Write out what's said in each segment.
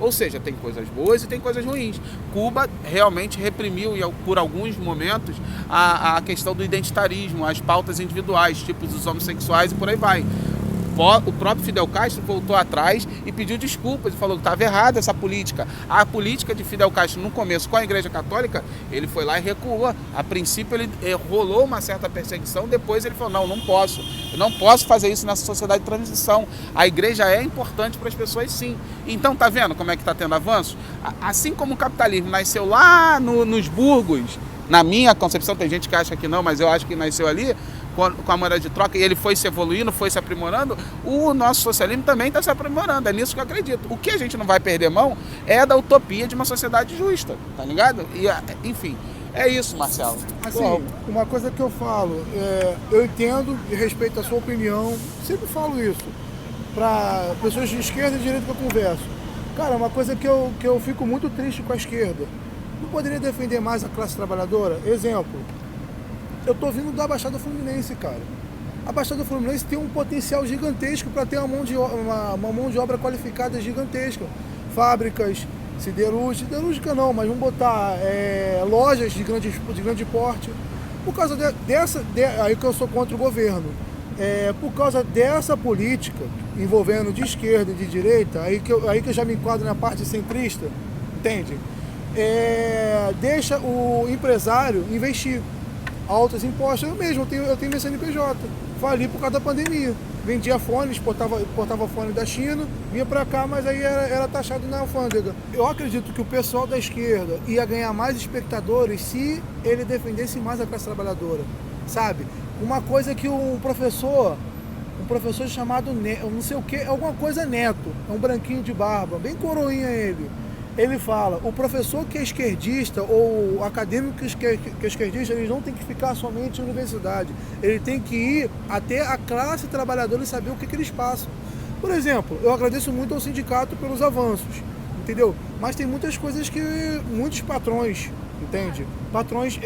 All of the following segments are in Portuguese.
Ou seja, tem coisas boas e tem coisas ruins. Cuba realmente reprimiu, por alguns momentos, a questão do identitarismo, as pautas individuais, tipo dos homossexuais e por aí vai. O próprio Fidel Castro voltou atrás e pediu desculpas e falou que estava errada essa política. A política de Fidel Castro, no começo, com a Igreja Católica, ele foi lá e recuou. A princípio, ele rolou uma certa perseguição, depois ele falou, não posso. Eu não posso fazer isso nessa sociedade de transição. A Igreja é importante para as pessoas, sim. Então, tá vendo como é que está tendo avanço? Assim como o capitalismo nasceu lá nos burgos, na minha concepção, tem gente que acha que não, mas eu acho que nasceu ali, com a moeda de troca, e ele foi se evoluindo, foi se aprimorando, o nosso socialismo também está se aprimorando, é nisso que eu acredito. O que a gente não vai perder mão é da utopia de uma sociedade justa, tá ligado? E, enfim, é isso, Marcelo. Assim, uma coisa que eu falo, eu entendo e respeito a sua opinião, sempre falo isso, para pessoas de esquerda e de direita que eu converso. Cara, uma coisa que eu fico muito triste com a esquerda, não poderia defender mais a classe trabalhadora? Exemplo, eu tô vindo da Baixada Fluminense, cara. A Baixada Fluminense tem um potencial gigantesco para ter uma mão de obra qualificada gigantesca. Fábricas, siderúrgica não, mas vamos botar lojas de grande porte. Por causa aí que eu sou contra o governo, por causa dessa política envolvendo de esquerda e de direita, aí que eu já me enquadro na parte centrista, entende? Deixa o empresário investir. Altos impostos, eu mesmo, eu tenho meu CNPJ, fali por causa da pandemia, vendia fones, importava fone da China, vinha pra cá, mas aí era taxado na alfândega. Eu acredito que o pessoal da esquerda ia ganhar mais espectadores se ele defendesse mais a classe trabalhadora, sabe? Uma coisa que um professor chamado, não sei o que, alguma coisa Neto, é um branquinho de barba, bem coroinha ele fala, o professor que é esquerdista ou o acadêmico que é esquerdista, eles não tem que ficar somente na universidade, ele tem que ir até a classe trabalhadora e saber o que eles passam. Por exemplo, eu agradeço muito ao sindicato pelos avanços, entendeu? Mas tem muitas coisas que muitos patrões, entende? Patrões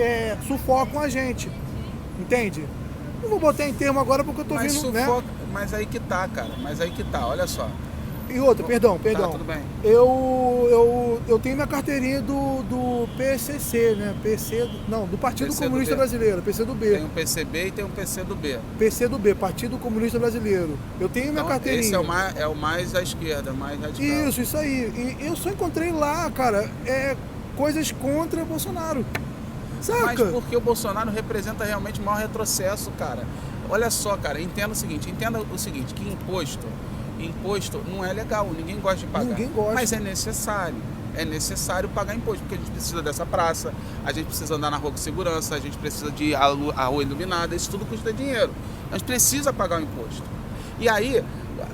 sufocam a gente, entende? Não vou botar em termo agora porque eu tô vendo, né? Mas aí que tá, cara, olha só. E outra, perdão. Tá, tudo bem. Eu tenho minha carteirinha do PCC, né? Do Partido Comunista Brasileiro, PCdoB. Tem um PCB e tem um PCdoB. PCdoB, Partido Comunista Brasileiro. Eu tenho minha carteirinha. Esse é o mais à esquerda, mais radical. Isso aí. E eu só encontrei lá, cara, coisas contra Bolsonaro. Saca? Mas porque o Bolsonaro representa realmente o maior retrocesso, cara. Olha só, cara, entenda o seguinte, que imposto não é legal, ninguém gosta de pagar. Ninguém gosta. Mas é necessário pagar imposto, porque a gente precisa dessa praça, a gente precisa andar na rua com segurança, a gente precisa de a rua iluminada, isso tudo custa dinheiro. A gente precisa pagar o imposto. E aí,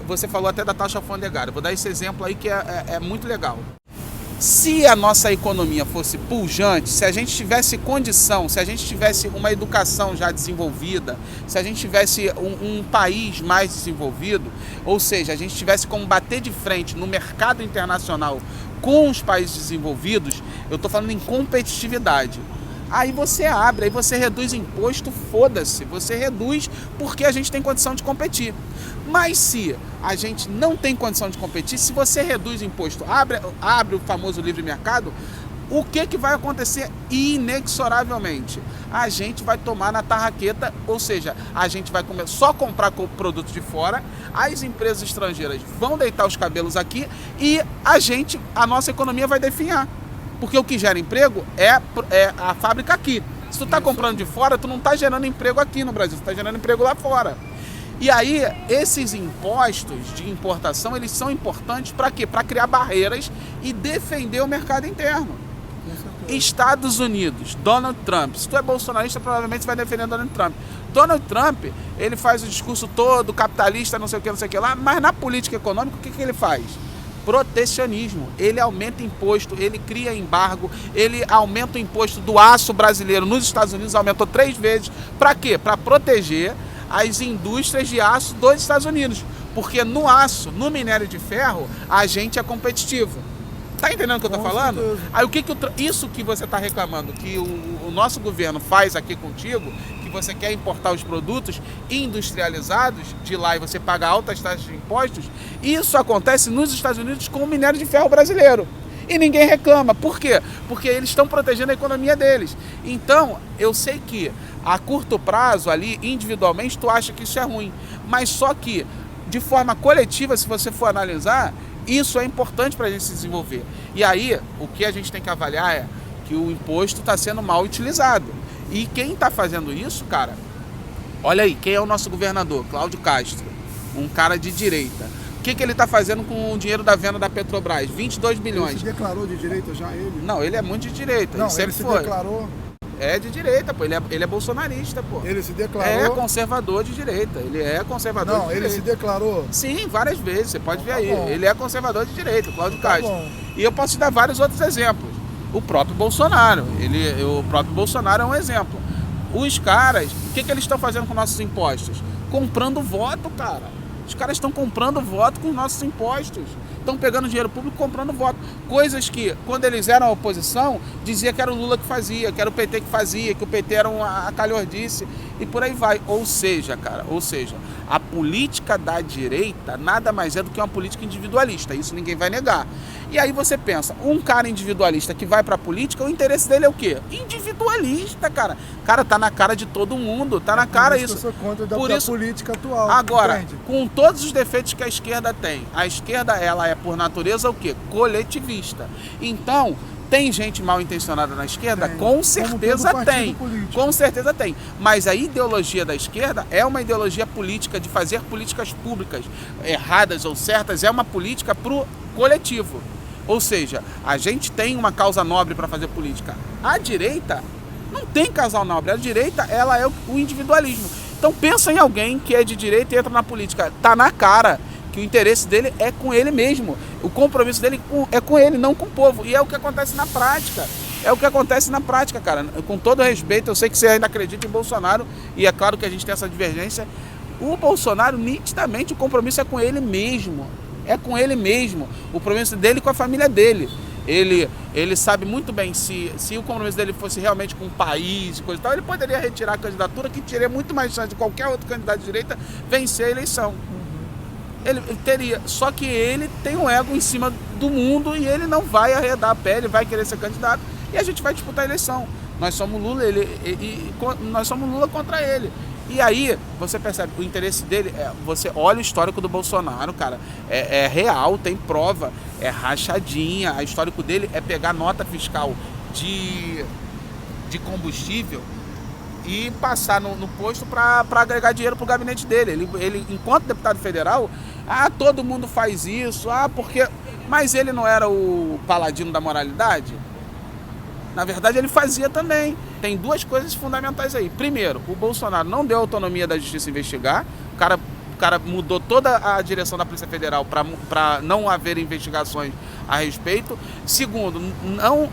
você falou até da taxa alfandegária, vou dar esse exemplo aí que é muito legal. Se a nossa economia fosse pujante, se a gente tivesse condição, se a gente tivesse uma educação já desenvolvida, se a gente tivesse um país mais desenvolvido, ou seja, a gente tivesse como bater de frente no mercado internacional com os países desenvolvidos, eu estou falando em competitividade. Aí você abre, aí você reduz imposto, foda-se, você reduz porque a gente tem condição de competir. Mas se a gente não tem condição de competir, se você reduz imposto, abre o famoso livre mercado, o que vai acontecer inexoravelmente? A gente vai tomar na tarraqueta, ou seja, a gente vai só comprar produtos de fora, as empresas estrangeiras vão deitar os cabelos aqui e a nossa economia vai definhar. Porque o que gera emprego é a fábrica aqui. Se tu está comprando de fora, tu não está gerando emprego aqui no Brasil, tu está gerando emprego lá fora. E aí, esses impostos de importação, eles são importantes para quê? Para criar barreiras e defender o mercado interno. Estados Unidos, Donald Trump. Se tu é bolsonarista, provavelmente você vai defender Donald Trump. Donald Trump, ele faz o discurso todo capitalista, não sei o que lá, mas na política econômica, o que ele faz? Protecionismo. Ele aumenta imposto, ele cria embargo, ele aumenta o imposto do aço brasileiro nos Estados Unidos, aumentou 3 vezes. Para quê? Para proteger as indústrias de aço dos Estados Unidos. Porque no aço, no minério de ferro, a gente é competitivo. Tá entendendo o que eu tô falando? Aí isso que você tá reclamando, que o nosso governo faz aqui contigo, que você quer importar os produtos industrializados de lá e você paga altas taxas de impostos, isso acontece nos Estados Unidos com o minério de ferro brasileiro. E ninguém reclama. Por quê? Porque eles estão protegendo a economia deles. Então, eu sei que a curto prazo ali, individualmente, tu acha que isso é ruim. Mas só que, de forma coletiva, se você for analisar, isso é importante para a gente se desenvolver. E aí, o que a gente tem que avaliar é que o imposto está sendo mal utilizado. E quem está fazendo isso, cara, olha aí, quem é o nosso governador? Cláudio Castro, um cara de direita. O que ele está fazendo com o dinheiro da venda da Petrobras? 22 bilhões. Ele se declarou de direita já, ele? Não, ele é muito de direita. Não, ele sempre ele se foi. declarou... É de direita, pô. Ele é bolsonarista, pô. Ele se declarou... É conservador de direita. Ele é conservador de direita. Não, ele se declarou... Sim, várias vezes. Você pode ver aí. Bom. Ele é conservador de direita, o Cláudio Castro. Bom. E eu posso te dar vários outros exemplos. O próprio Bolsonaro. O próprio Bolsonaro é um exemplo. Os caras, o que eles estão fazendo com nossos impostos? Comprando voto, cara. Os caras estão comprando voto com os nossos impostos. Estão pegando dinheiro público e comprando voto. Coisas que, quando eles eram a oposição, dizia que era o Lula que fazia, que era o PT que fazia, que o PT era uma calhordice e por aí vai. Ou seja, a política da direita nada mais é do que uma política individualista. Isso ninguém vai negar. E aí você pensa, um cara individualista que vai pra política, o interesse dele é o quê? Individualista, cara. Cara, tá na cara de todo mundo, tá na cara isso. Eu sou contra da Por isso, política atual. agora, entende? com todos os defeitos que a esquerda tem, a esquerda, ela é por natureza o quê? Coletivista. Então, tem gente mal intencionada na esquerda? Tem. Com certeza Como todo tem. partido político. Com certeza tem. Mas a ideologia da esquerda é uma ideologia política de fazer políticas públicas erradas ou certas, é uma política pro coletivo. Ou seja, a gente tem uma causa nobre para fazer política. A direita não tem causa nobre. A direita, ela é o individualismo. Então pensa em alguém que é de direita e entra na política. Tá na cara que o interesse dele é com ele mesmo. O compromisso dele é com ele, não com o povo. E é o que acontece na prática. É o que acontece na prática, cara. Com todo respeito, eu sei que você ainda acredita em Bolsonaro, e é claro que a gente tem essa divergência. O Bolsonaro, nitidamente, o compromisso é com ele mesmo. É com ele mesmo. O compromisso dele com a família dele. Ele sabe muito bem, se o compromisso dele fosse realmente com o país e coisa e tal, ele poderia retirar a candidatura, que teria muito mais chance de qualquer outro candidato de direita vencer a eleição. Ele teria, só que ele tem um ego em cima do mundo e ele não vai arredar a pé, ele vai querer ser candidato e a gente vai disputar a eleição. Nós somos Lula, nós somos Lula contra ele. E aí, você percebe, o interesse dele, você olha o histórico do Bolsonaro, cara, é real, tem prova, é rachadinha. O histórico dele é pegar nota fiscal de combustível e passar no posto para agregar dinheiro para o gabinete dele. Ele, enquanto deputado federal, todo mundo faz isso, porque... Mas ele não era o paladino da moralidade? Na verdade, ele fazia também. Tem duas coisas fundamentais aí. Primeiro, o Bolsonaro não deu autonomia da justiça investigar. O cara mudou toda a direção da Polícia Federal para não haver investigações a respeito. Segundo,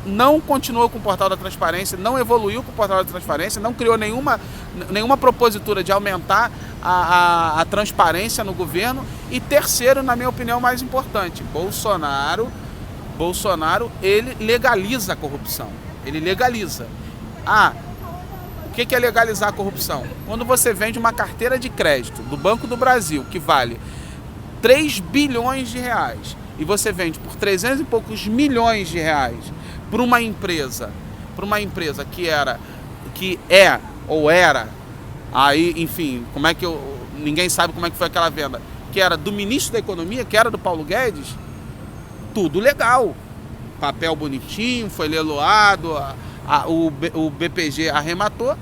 não continuou com o Portal da Transparência, não evoluiu com o Portal da Transparência, não criou nenhuma propositura de aumentar a transparência no governo. E terceiro, na minha opinião, mais importante, Bolsonaro, ele legaliza a corrupção. Ele legaliza. O que é legalizar a corrupção? Quando você vende uma carteira de crédito do Banco do Brasil, que vale 3 bilhões de reais, e você vende por 300 e poucos milhões de reais para uma empresa que é ou era, aí, enfim, ninguém sabe como é que foi aquela venda, que era do ministro da Economia, que era do Paulo Guedes, tudo legal. Papel bonitinho, foi leiloado, o BPG arrematou.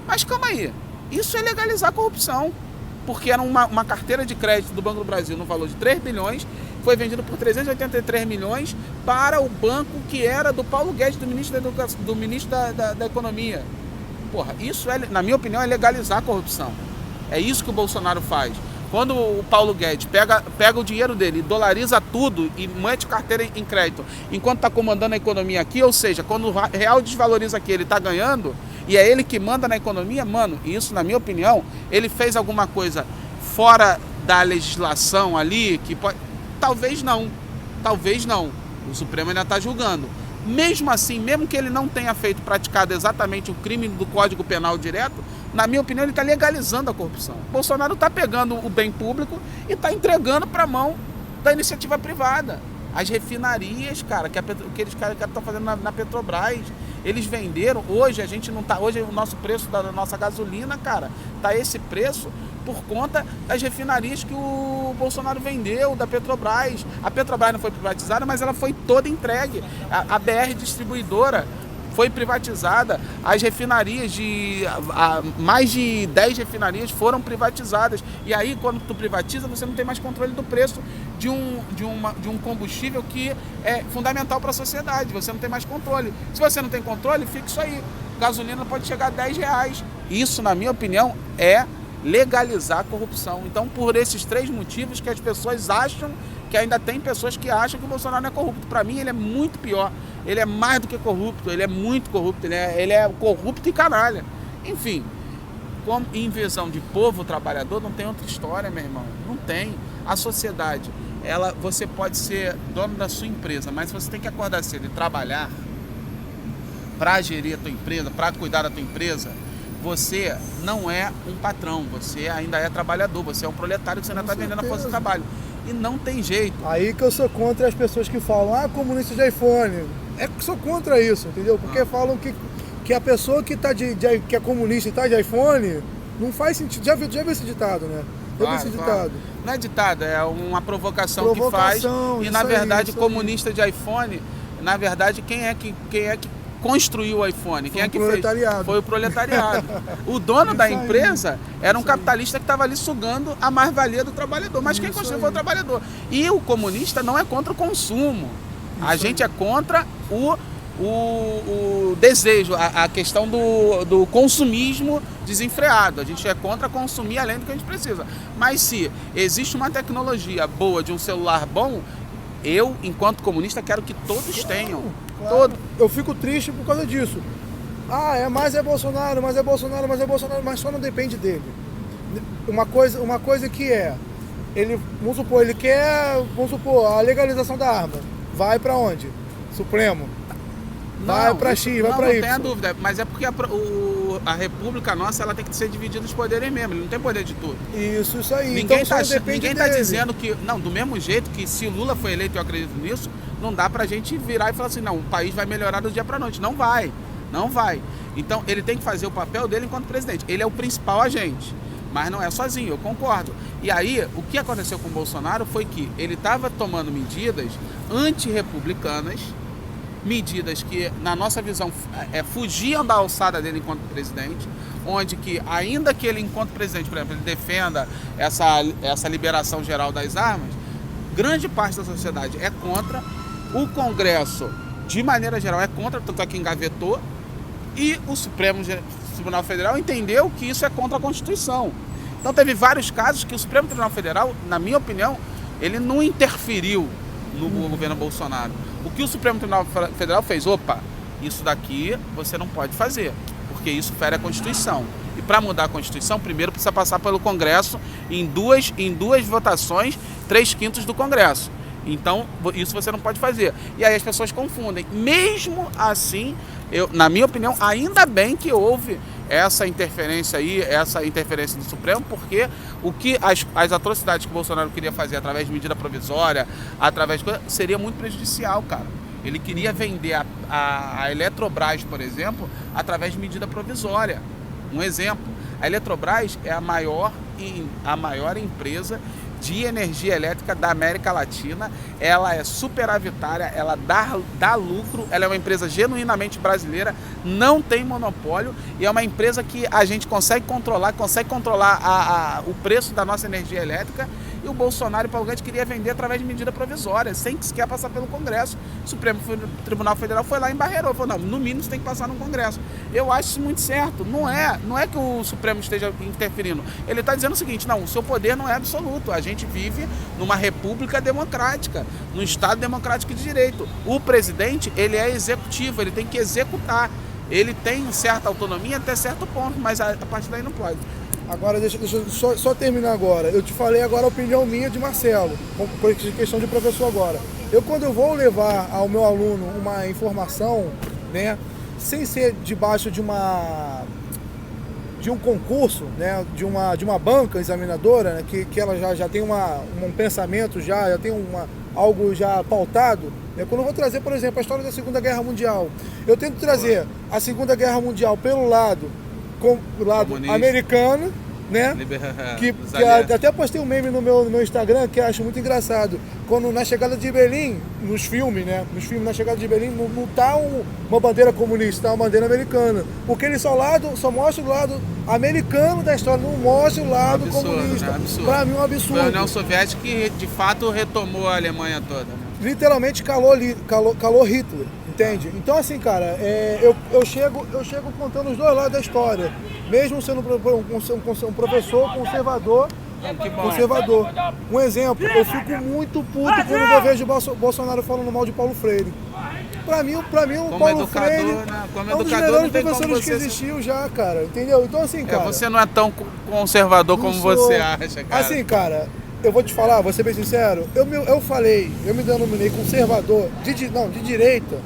Mas calma aí, isso é legalizar a corrupção. Porque era uma carteira de crédito do Banco do Brasil no valor de 3 bilhões, foi vendido por 383 milhões para o banco que era do Paulo Guedes, do ministro da Economia. Porra, isso, na minha opinião, é legalizar a corrupção. É isso que o Bolsonaro faz. Quando o Paulo Guedes pega o dinheiro dele, dolariza tudo e mete carteira em crédito, enquanto está comandando a economia aqui, ou seja, quando o real desvaloriza aqui, ele está ganhando, e é ele que manda na economia, mano, isso, na minha opinião, ele fez alguma coisa fora da legislação ali, que pode... Talvez não. O Supremo ainda está julgando. Mesmo assim, mesmo que ele não tenha praticado exatamente o crime do Código Penal direto, Na minha opinião, ele está legalizando a corrupção. Bolsonaro está pegando o bem público e está entregando para a mão da iniciativa privada. As refinarias, cara, que aqueles caras que estão fazendo na Petrobras, eles venderam, hoje a gente não tá, hoje o nosso preço da nossa gasolina, cara, tá esse preço por conta das refinarias que o Bolsonaro vendeu, da Petrobras. A Petrobras não foi privatizada, mas ela foi toda entregue. A BR Distribuidora foi privatizada, as refinarias mais de 10 refinarias foram privatizadas. E aí, quando tu privatiza, você não tem mais controle do preço de um combustível que é fundamental para a sociedade. Você não tem mais controle. Se você não tem controle, fica isso aí. Gasolina pode chegar a R$10. Isso, na minha opinião, é legalizar a corrupção. Então, por esses 3 motivos que as pessoas acham, que ainda tem pessoas que acham que o Bolsonaro não é corrupto. Para mim, ele é muito pior. Ele é mais do que corrupto, ele é muito corrupto, ele é corrupto e canalha. Enfim, como em visão de povo trabalhador, não tem outra história, meu irmão. Não tem. A sociedade, você pode ser dono da sua empresa, mas você tem que acordar cedo e trabalhar para gerir a tua empresa, para cuidar da tua empresa. Você não é um patrão, você ainda é trabalhador, você é um proletário que você ainda está vendendo a força de trabalho. E não tem jeito. Aí que eu sou contra as pessoas que falam, comunista de iPhone. É que sou contra isso, entendeu? Porque falam que a pessoa que é comunista e está de iPhone, não faz sentido. Já viu esse ditado, né? Claro. Não é ditado, é uma provocação que faz. E na verdade, o comunista de iPhone, na verdade, quem é que construiu o iPhone? Quem é que fez? Foi o proletariado. O dono da empresa era um capitalista que estava ali sugando a mais-valia do trabalhador. Mas quem construiu foi o trabalhador. E o comunista não é contra o consumo. A gente é contra o desejo, a questão do consumismo desenfreado. A gente é contra consumir além do que a gente precisa. Mas se existe uma tecnologia boa de um celular bom, eu, enquanto comunista, quero que todos tenham. Claro. Todo. Eu fico triste por causa disso. Mas é Bolsonaro, mas só não depende dele. Uma coisa que ele, vamos supor, a legalização da arma. Vai pra onde? Supremo. Vai pra X, vai pra Y. Não tenha dúvida, mas é porque a República nossa, ela tem que ser dividida os poderes mesmo, ele não tem poder de tudo. Isso aí. Ninguém tá dizendo que, não, do mesmo jeito que se Lula foi eleito, eu acredito nisso, não dá pra gente virar e falar assim, não, o país vai melhorar do dia pra noite. Não vai. Então, ele tem que fazer o papel dele enquanto presidente. Ele é o principal agente, mas não é sozinho, eu concordo. E aí, o que aconteceu com o Bolsonaro foi que ele estava tomando medidas antirrepublicanas, medidas que, na nossa visão, fugiam da alçada dele enquanto presidente, onde que, ainda que ele, enquanto presidente, por exemplo, ele defenda essa liberação geral das armas, grande parte da sociedade é contra, o Congresso, de maneira geral, é contra, tanto é que engavetou, e o Supremo Tribunal Federal entendeu que isso é contra a Constituição. Então teve vários casos que o Supremo Tribunal Federal, na minha opinião, ele não interferiu no governo Bolsonaro. O que o Supremo Tribunal Federal fez? Isso daqui você não pode fazer, porque isso fere a Constituição. E para mudar a Constituição, primeiro precisa passar pelo Congresso em duas votações, 3/5 do Congresso. Então, isso você não pode fazer. E aí as pessoas confundem. Mesmo assim, na minha opinião, ainda bem que houve essa interferência do Supremo, porque as atrocidades que o Bolsonaro queria fazer através de medida provisória, seria muito prejudicial, cara. Ele queria vender a Eletrobras, por exemplo, através de medida provisória. Um exemplo, a Eletrobras é a maior empresa de energia elétrica da América Latina. Ela é superavitária, ela dá lucro, ela é uma empresa genuinamente brasileira, não tem monopólio e é uma empresa que a gente consegue controlar o preço da nossa energia elétrica. E o Bolsonaro e o Paulo Guedes queria vender através de medida provisória, sem que sequer passar pelo Congresso. O Supremo Tribunal Federal foi lá e embarreirou, falou, não, no mínimo você tem que passar no Congresso. Eu acho isso muito certo. Não é que o Supremo esteja interferindo. Ele está dizendo o seguinte, não, o seu poder não é absoluto. A gente vive numa república democrática, num Estado democrático de direito. O presidente, ele é executivo, ele tem que executar. Ele tem certa autonomia até certo ponto, mas a partir daí não pode. Agora, deixa eu só terminar agora. Eu te falei agora a opinião minha de Marcelo, com questão de professor agora. Quando eu vou levar ao meu aluno uma informação, né, sem ser debaixo de uma de um concurso, né, de uma banca examinadora, né, que ela já tem um pensamento, já tem algo já pautado, né, quando eu vou trazer, por exemplo, a história da Segunda Guerra Mundial, eu tento trazer a Segunda Guerra Mundial pelo lado americano, né? Que até postei um meme no meu Instagram que eu acho muito engraçado. Quando na chegada de Berlim, nos filmes, na chegada de Berlim, não tá uma bandeira comunista, tá uma bandeira americana. Porque ele só mostra o lado americano da história, não mostra o lado comunista. Né? Absurdo. Pra mim é um absurdo. Foi a União Soviética que de fato retomou a Alemanha toda. Né? Literalmente calou Hitler, entende? Então assim, cara, eu chego contando os dois lados da história. Mesmo sendo um professor conservador. Um exemplo, eu fico muito puto quando eu vejo o Bolsonaro falando mal de Paulo Freire. Pra mim o Paulo Freire, né? É um dos melhores professores que existiu já, cara, entendeu? Então assim, cara... Você não é tão conservador como você acha, cara. Assim, cara, eu vou te falar, vou ser bem sincero, eu me denominei conservador de direita,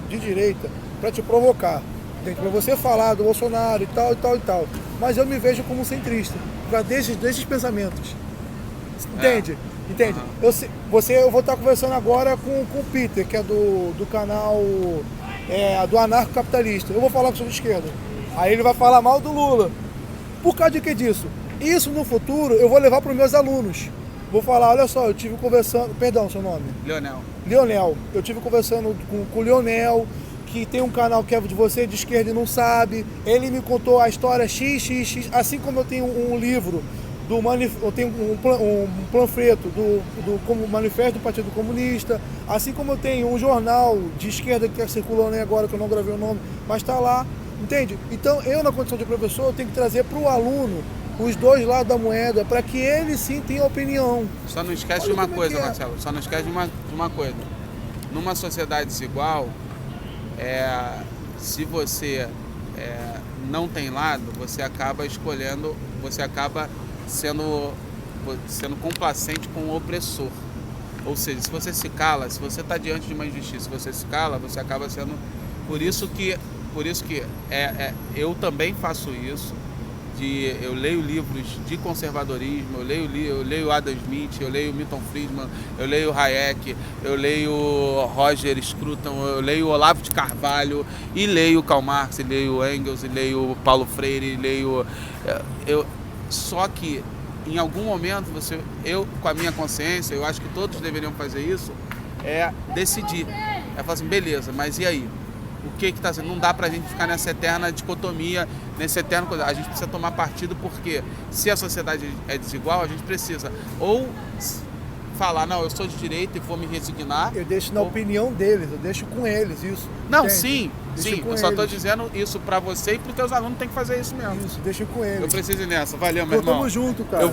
pra te provocar. Entende? Pra você falar do Bolsonaro e tal. Mas eu me vejo como um centrista, desses pensamentos. Entende? Entende? Eu vou estar conversando agora com o Peter, que é do canal do Anarcocapitalista. Eu vou falar que sou de esquerda. Aí ele vai falar mal do Lula. Por causa de que disso? Isso no futuro eu vou levar para os meus alunos. Vou falar, olha só, eu tive conversando... Perdão, seu nome? Leonel. Eu tive conversando com o Leonel, que tem um canal que é de você de esquerda e não sabe. Ele me contou a história XXX, assim como eu tenho um livro, eu tenho um panfleto como Manifesto do Partido Comunista, assim como eu tenho um jornal de esquerda que está circulando aí agora, que eu não gravei o nome, mas está lá, entende? Então eu, na condição de professor, eu tenho que trazer para o aluno os dois lados da moeda, para que ele sim tenha opinião. Só não esquece de uma coisa, Marcelo, só não esquece de uma coisa. Numa sociedade desigual, se você não tem lado, você acaba escolhendo, você acaba sendo complacente com o opressor. Ou seja, se você se cala, se você está diante de uma injustiça, se você se cala, você acaba sendo... Por isso que eu também faço isso. Eu leio livros de conservadorismo, eu leio Adam Smith, eu leio Milton Friedman, eu leio Hayek, eu leio Roger Scruton, eu leio Olavo de Carvalho, e leio Karl Marx, e leio Engels, e leio Paulo Freire, só que em algum momento eu com a minha consciência, eu acho que todos deveriam fazer isso, decidir, falar assim, beleza, mas e aí? O que está sendo? Não dá pra gente ficar nessa eterna dicotomia, nesse eterno coisa. A gente precisa tomar partido, porque se a sociedade é desigual, a gente precisa ou falar, não, eu sou de direita e vou me resignar. Eu deixo na opinião deles, eu deixo com eles isso. Não, entende? sim, eu só estou dizendo isso pra você e pros teus alunos tem que fazer isso mesmo. Isso, deixa com eles. Eu preciso ir nessa. Valeu, meu irmão. Tamo junto, cara.